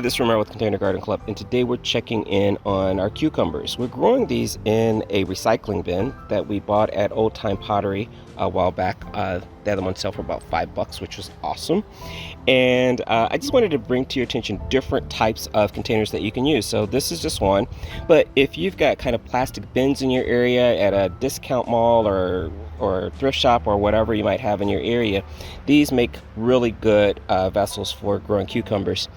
Hi, this is Romero with Container Garden Club, and today we're checking in on our cucumbers. We're growing these in a recycling bin that we bought at Old Time Pottery a while back. The other one sell for about $5, which was awesome. And I just wanted to bring to your attention different types of containers that you can use. So this is just one, but if you've got kind of plastic bins in your area at a discount mall or thrift shop or whatever you might have in your area, these make really good vessels for growing cucumbers.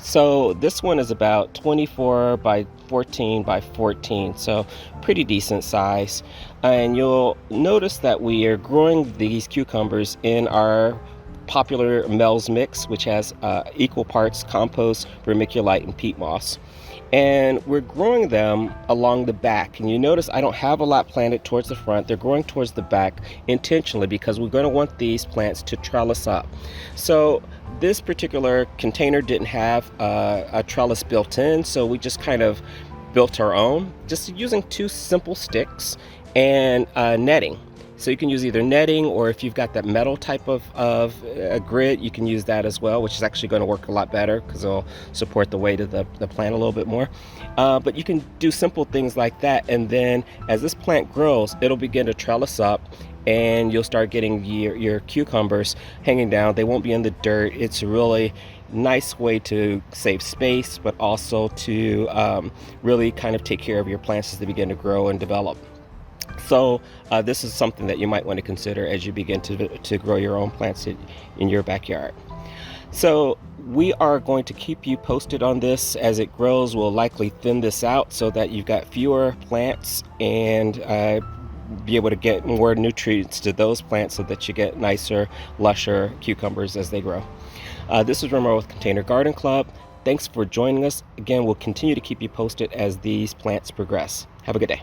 So this one is about 24 by 14 by 14, so pretty decent size. And you'll notice that we are growing these cucumbers in our popular Mel's mix, which has equal parts compost, vermiculite, and peat moss. And we're growing them along the back. And you notice I don't have a lot planted towards the front. They're growing towards the back intentionally because we're going to want these plants to trellis up. So this particular container didn't have a trellis built in, so we just kind of built our own, just using two simple sticks and netting. So you can use either netting, or if you've got that metal type of grid, you can use that as well, which is actually going to work a lot better because it'll support the weight of the plant a little bit more. But you can do simple things like that, and then as this plant grows, it'll begin to trellis up, and you'll start getting your cucumbers hanging down. They won't be in the dirt. It's a really nice way to save space, but also to really kind of take care of your plants as they begin to grow and develop. So this is something that you might want to consider as you begin to grow your own plants in your backyard. So we are going to keep you posted on this as it grows. We'll likely thin this out so that you've got fewer plants and be able to get more nutrients to those plants so that you get nicer, lusher cucumbers as they grow. This is Romero with Container Garden Club. Thanks for joining us. Again, we'll continue to keep you posted as these plants progress. Have a good day.